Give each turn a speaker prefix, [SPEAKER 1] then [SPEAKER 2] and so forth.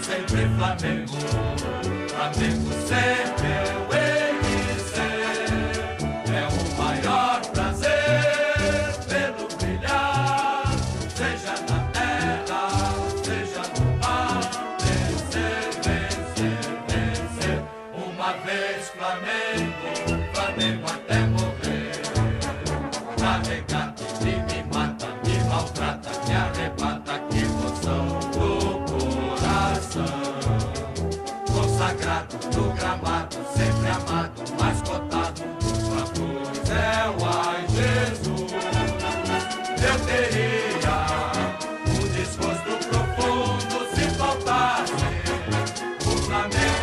[SPEAKER 1] sempre Flamengo, Flamengo sempre eu hei de ser. É o maior prazer pelo brilhar, seja na terra, seja no mar. Vencer, vencer, vencer. Uma vez Flamengo, Flamengo até morrer. Navegar que me mata, me maltrata, me arrebata, que emoção do coração. Consagrado no gramado, sempre amado, mais cotado pra cruz. Ai Jesus, eu teria um desgosto profundo se faltasse o Flamengo.